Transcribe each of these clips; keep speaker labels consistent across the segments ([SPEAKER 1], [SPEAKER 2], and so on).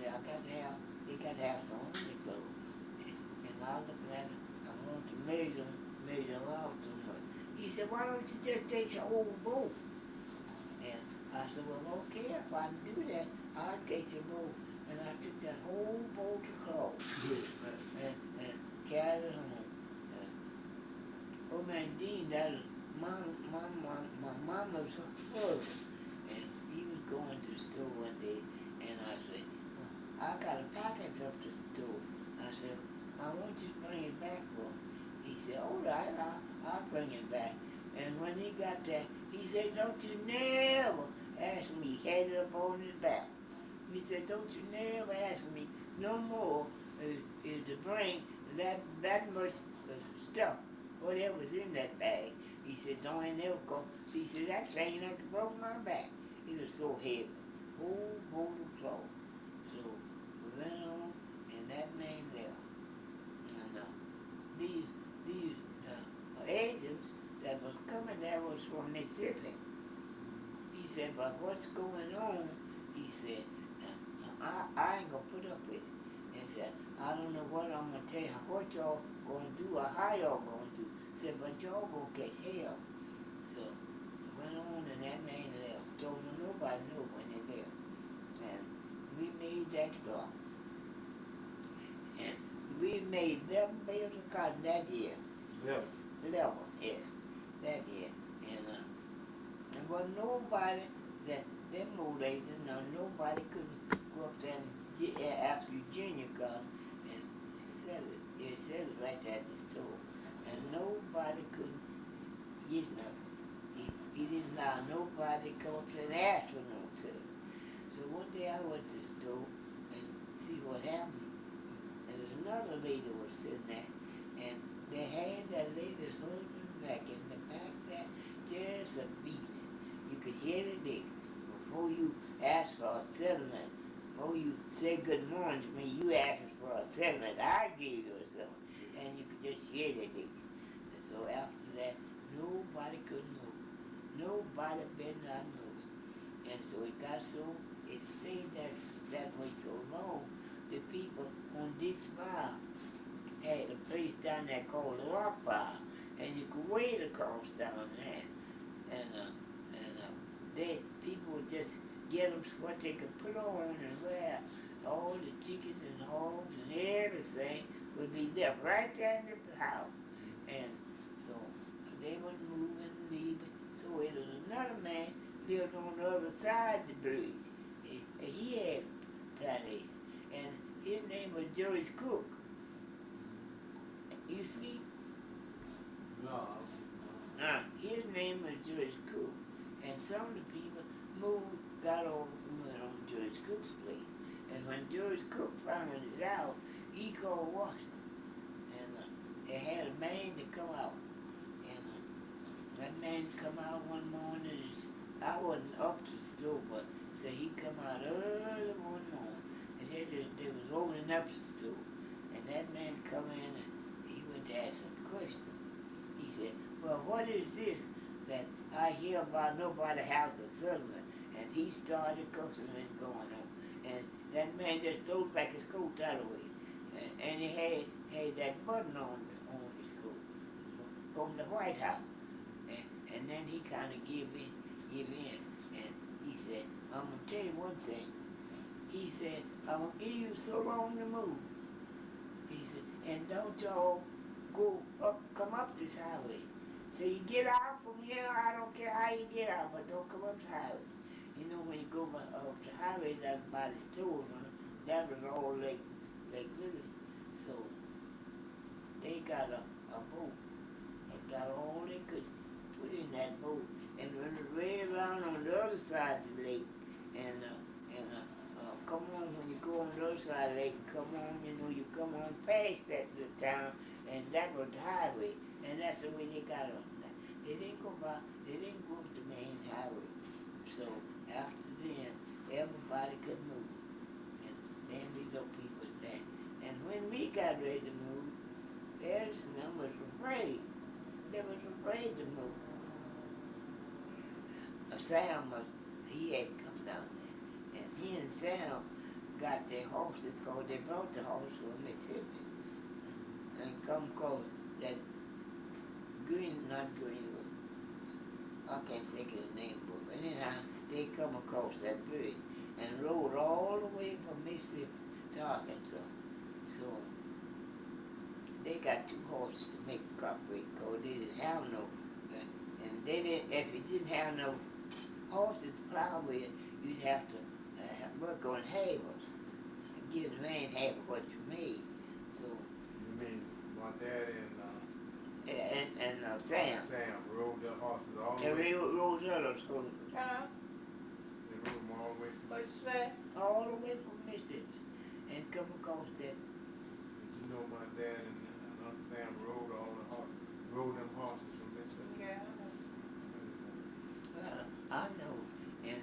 [SPEAKER 1] said, they got to have some underclothes. And I looked at it, I want to measure them out too much. He said, why don't you just take your old boat? And I said, well, okay, if I do that, I'll take your boat. And I took that whole boat of clothes and carried it home. Old man Dean, that was my mama's husband. And he was going to the store one day, and I said, I got a package up to the store. I said, I want you to bring it back for me. He said, all right, I'll bring it back. And when he got there, he said, don't you never ask me. He had it up on his back. He said, don't you never ask me no more is to bring that much stuff, whatever's in that bag. He said, don't I never go. He said, that thing like broke my back. It was so heavy. Whole boat of clothes. So we went on, and that man left. And these agents that was coming there was from Mississippi. He said, but what's going on? He said, I ain't gonna put up with it. He said, I don't know what I'm gonna tell you, what y'all gonna do or how y'all gonna do. He said, but y'all gonna catch hell. So went on, and that man left. Told him nobody knew when they left. And we made that start. And we made 11 bales of cotton that year. 11, yeah, that year. And there wasn't nobody that them old agents, nobody couldn't go up there and get after Virginia cotton and sell it. They sell it right there at the store. And nobody couldn't get nothing. He didn't allow nobody to come up there and ask for no service. So one day I went to the store and see what happened. And there's another lady was sitting there, and they had that lady's husband back in the back there, just a beating. You could hear the dick. Before you ask for a settlement, before you say good morning to me, you asked for a settlement. I gave you a settlement. And you could just hear the dick. And so after that, nobody could move. Nobody better not move. And so it got so, it stayed that way so long. The people on this bar had a place down there called the Rock Bar, and you could wade across down there. And people would just get them what they could put on and wear. All the chickens and hogs and everything would be there right there in the house. And so they would move and leave. So it was another man lived on the other side of the bridge. He had plantation. And his name was George Cook. You see?
[SPEAKER 2] No.
[SPEAKER 1] His name was George Cook. And some of the people moved, got over and went on George Cook's place. And when George Cook found it out, he called Washington. And they had a man to come out. And that man come out one morning. I wasn't up to the store, but so he come out early one morning. And they was rolling up the store. And that man come in and he went to ask some questions. He said, well, what is this that I hear about nobody has a settlement? And he started cussing and going on. And that man just threw back his coat that way. And he had that button on his coat from the White House. And then he kind of give in. And he said, I'm going to tell you one thing. He said, I'm going to give you so long to move. He said, and don't y'all come up this highway. So you get out from here, I don't care how you get out, but don't come up the highway. You know, when you go up the highway, that by the stores, that was all Lake Willie. So they got a boat and got all they could put in that boat and run it way around on the other side of the lake. And come on, when you go on the other side of the lake, come on, you come on past that little town, and that was the highway, and that's the way they got on. They didn't go up the main highway. So after then, everybody could move. And then these little people was there. And when we got ready to move, there's some was afraid. They was afraid to move. Sam he had come down there. And he and Sam got their horses, cause they brought the horse from Mississippi and come across that green, not green, I can't think of the name, but anyhow, they come across that bridge and rode all the way from Mississippi to Arkansas. So they got two horses to make a crop rate, cause they didn't have no, and they didn't. If you didn't have no horses to plow with, you'd have to work on havens, give the man half of what you made. So.
[SPEAKER 2] You mean my dad
[SPEAKER 1] And Sam.
[SPEAKER 2] Sam rode their horses all the
[SPEAKER 1] And
[SPEAKER 2] way.
[SPEAKER 1] we rode the other horses.
[SPEAKER 2] They rode them all the way.
[SPEAKER 1] What you say? All the way from Mississippi, and come across that.
[SPEAKER 2] Did you know my dad and Uncle Sam rode them horses from Mississippi?
[SPEAKER 1] Yeah. Well, I know, and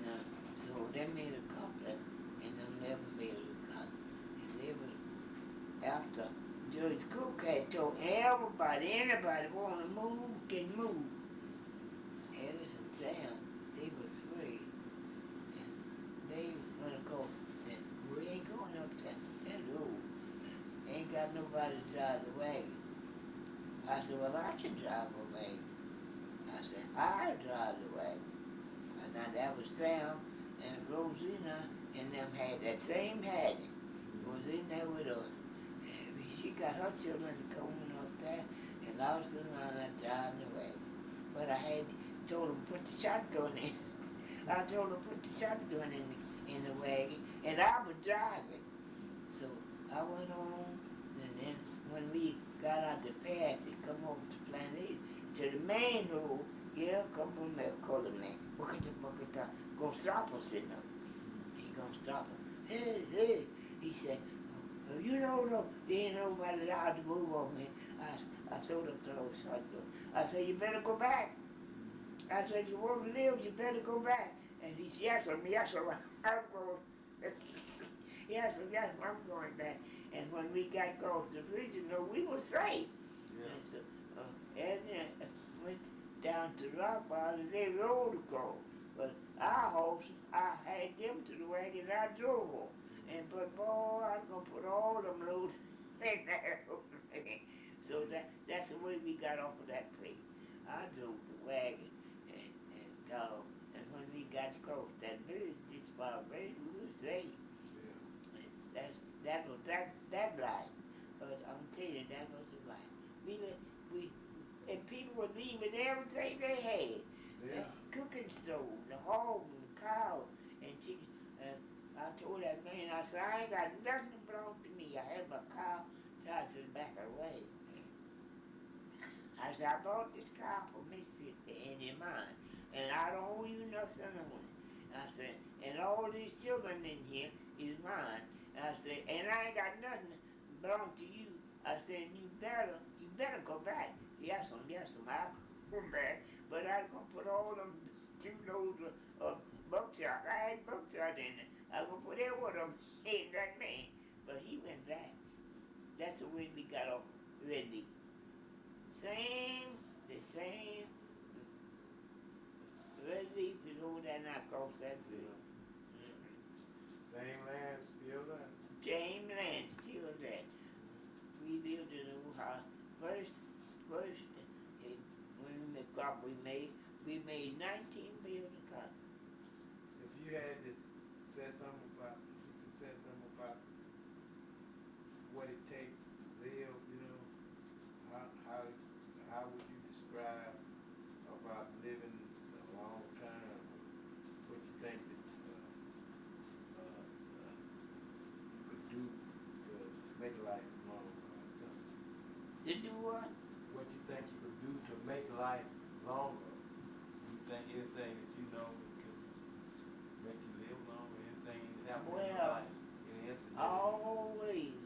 [SPEAKER 1] so they made a couplet, and them never made a cut, and they was after Judge Cook had told everybody, anybody want to move can move. Ellis and Sam, they were free, and they went to go. We ain't going up that road. Ain't got nobody to drive the wagon. I said, well, I can drive a wagon. I said, I'll drive the wagon. And now that was Sam and Rosina and them had that same Hattie was in there with us. And she got her children coming up there and I was sitting on that driving the wagon. But I had told them put the shotgun in. I told them put the shotgun in the wagon and I would drive it. So I went on, and then when we got out the path to come over to Planet to the main road, yeah, come from there, call the man. Bucket, gonna stop us, you know. He gonna stop us. Hey, hey, he said, oh, you know, no, there ain't nobody allowed to move on me. I told him to throw a shotgun. I said, you better go back. I said, you want to live, you better go back. And he said, yes, sir, I'm going. Yes, I'm going back. And when we got across the bridge, you know, we were safe.
[SPEAKER 2] Yeah.
[SPEAKER 1] And so, went down to Rockball and they rode across. But our horse, I had them to the wagon and I drove them. And but boy, I'm gonna put all them loads in there. So that's the way we got off of that place. I drove the wagon and got off. And when we got across that bridge, this far bridge, we were safe.
[SPEAKER 2] Yeah.
[SPEAKER 1] That life. But I'm telling you, that was a life. And people were leaving everything they had.
[SPEAKER 2] Yeah.
[SPEAKER 1] The cooking stove, the hog, and the cow, and chicken. And I told that man, I said, I ain't got nothing that belongs to me. I had my cow tied to the back of the wagon. I said, I bought this cow from Mississippi and it's mine. And I don't owe you nothing on it. I said, and all these children in here is mine. I said, and I ain't got nothing belong to you. I said, you better go back. Yes, I'll come back. But I'm gonna put all them 2 loads of buckshot. I had buckshot in it. I'm gonna put every one of them in that man. But he went back. That's the way we got off ready. The same red leaf is over there now across that field.
[SPEAKER 2] Same land still there.
[SPEAKER 1] Same land still there. We built an old house. First, when the crop we made 19 building crop.
[SPEAKER 2] If you had to say something about, what it takes to live, you know, how would you describe about living a long time? What you think that you could do to make life longer?
[SPEAKER 1] To do what?
[SPEAKER 2] What you think you could do to make life longer? You think anything that you know that could make you live longer? Anything that happened in your life? Any incident?
[SPEAKER 1] Always.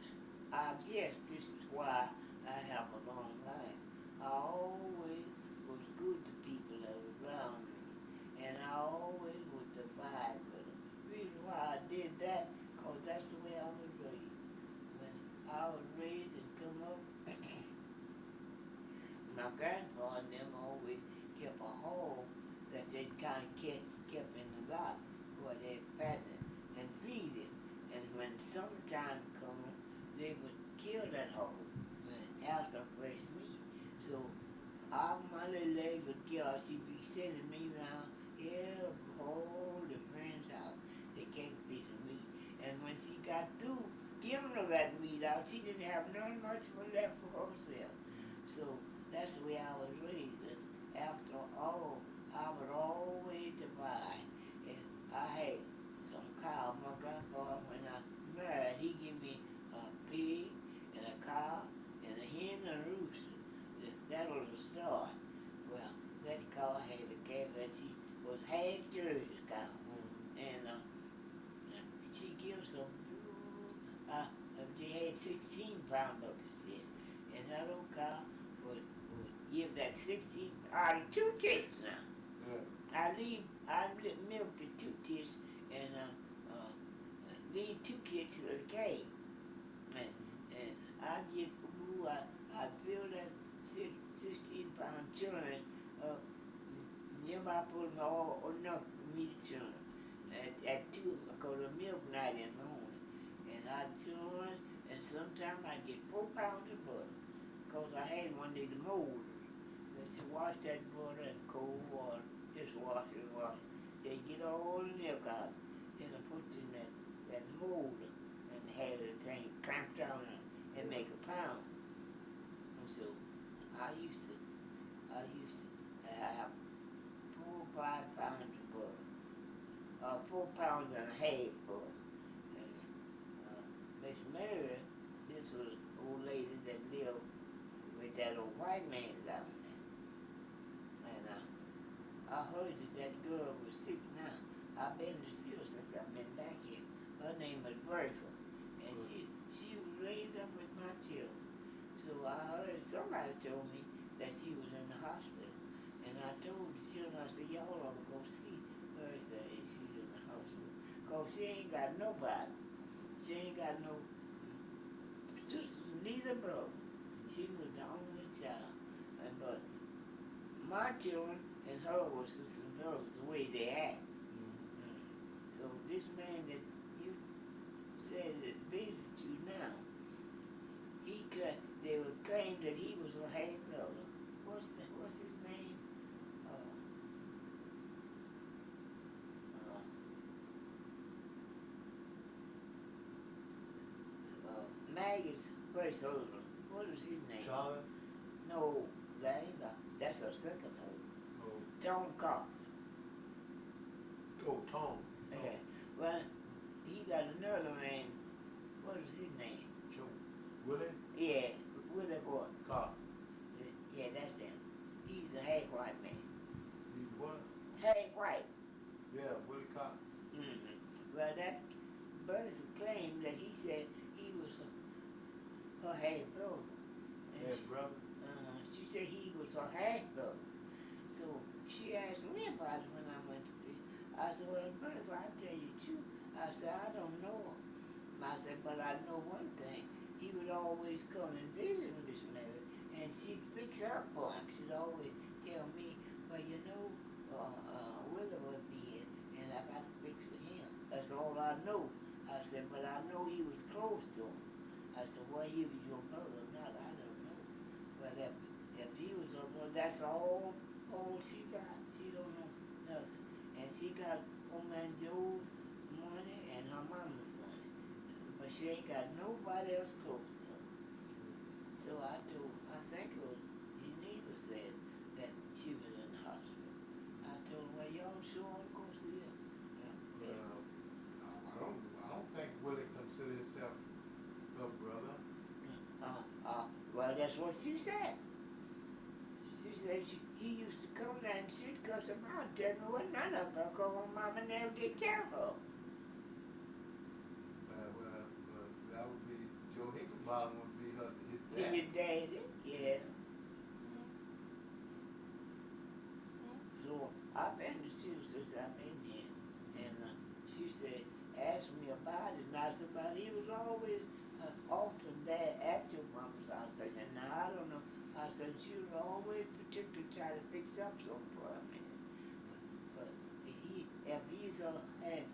[SPEAKER 1] I guess this is why I have a long life. I always was good to people that were around me. And I always would divide with them. The reason why I did that, because that's the way I was raised. When I was raised and come up, my grandpa and them always kept a hog that they kind of kept in the lot where they fattened and feed it. And when So all my little leg would girl, she'd be sending me around all the friends' house. They came visit me. And when she got through giving her that meat out, she didn't have none much left for herself. So that's the way I was raised. And after all, I would always divide. And I had some cow. My grandfather, when I married, he gave me a pig and a cow and a hen and a rooster. That was a start. Well, that cow had a calf that she was half Jersey cow. And she gives some, they had 16 pound of shit. And that old cow would give that 16 out of two tits now. I milk the two tits and leave two kids to the cave. And I just, I feel that 16-pound children nearby put all enough meat children at 2 because of milk night in the morning. And I children, and sometimes I get 4 pounds of butter because I had one day the molders. They said wash that butter in cold water, just wash it, wash it. They get all the milk out. Then I put it in that molder and had the thing clamped down and make a pound. And so I used to have 4 or 5 pounds of butter, 4 pounds and a half butter. And Miss Mary, this was an old lady that lived with that old white man down there. And I heard that girl was sick now. I've been to see her since I've been back here. Her name was Bertha. And she was raised up with my children. So I heard somebody told me that she was in the hospital. And I told the children, I said, y'all ought to go see Bertha and she's in the hospital. Because she ain't got nobody. She ain't got no sisters, neither brother. She was the only child. But my children and her were sisters and brothers the way they act. So this man that you said that visits you now, they would claim that he was a half brother. What's his name? Maggie's first husband. What was his name?
[SPEAKER 2] Charlie?
[SPEAKER 1] No, that's her second husband.
[SPEAKER 2] Oh.
[SPEAKER 1] Tom Cox.
[SPEAKER 2] Oh, Tom.
[SPEAKER 1] Yeah. Well, he got another man. What was his name?
[SPEAKER 2] Willie?
[SPEAKER 1] Yeah, Willie what?
[SPEAKER 2] Cox.
[SPEAKER 1] Yeah, that's him. He's a half white man.
[SPEAKER 2] He's what?
[SPEAKER 1] Half white.
[SPEAKER 2] Yeah, Willie Cox.
[SPEAKER 1] Well, that Bertha claimed that he said he was her half brother.
[SPEAKER 2] Half brother?
[SPEAKER 1] She said he was her half brother. So she asked me about it when I went to see. I said, well, Bertha, I'll tell you the truth. I said, I don't know him. I said, but I know one thing. He would always come and visit with Miss Mary, and she'd fix up for him. She'd always tell me, well, you know, Willie would be in, and I got to fix for him. That's all I know. I said, but I know he was close to him. I said, well, he was your brother or not, I don't know. But if he was your brother, that's all she got. She don't know nothing. And she got old man Joe's money and her mama's money. But she ain't got nobody else close to her. So I think it was his neighbor said that she was in the hospital. I told him, well, y'all sure ought to go see her.
[SPEAKER 2] I don't think Willie considered himself her brother.
[SPEAKER 1] Well, that's what she said. She said he used to come there and she'd cuss him out and tell me what none of them because my mama never did care for her.
[SPEAKER 2] Well, that would be, Joe Hickenbottom would be his dad.
[SPEAKER 1] His daddy, yeah. So I've been to see her since I've been here. And she said, asked me about it, and I said, but he was always often there at your mama's house. I said, now I don't know. I said, she was always particularly trying to fix up something for me. But if he's had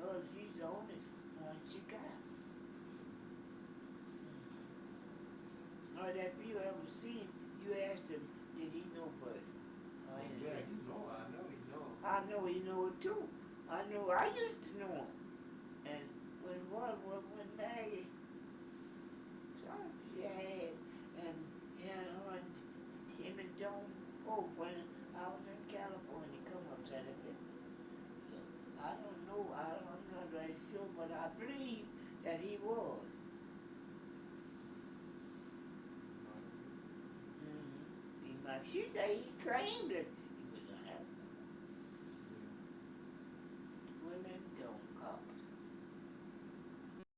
[SPEAKER 1] her, she's the only one she got. But if you ever seen, you asked him did he know person? Or
[SPEAKER 2] Yeah,
[SPEAKER 1] anything?
[SPEAKER 2] you know, I know he know.
[SPEAKER 1] I know he know it too. I know I used to know him. And when Maggie Trump she had, and and him and Joan Pope when I was in California, come up to the visit. So I don't know, I'm not very sure, but I believe that he was. She said he claimed it.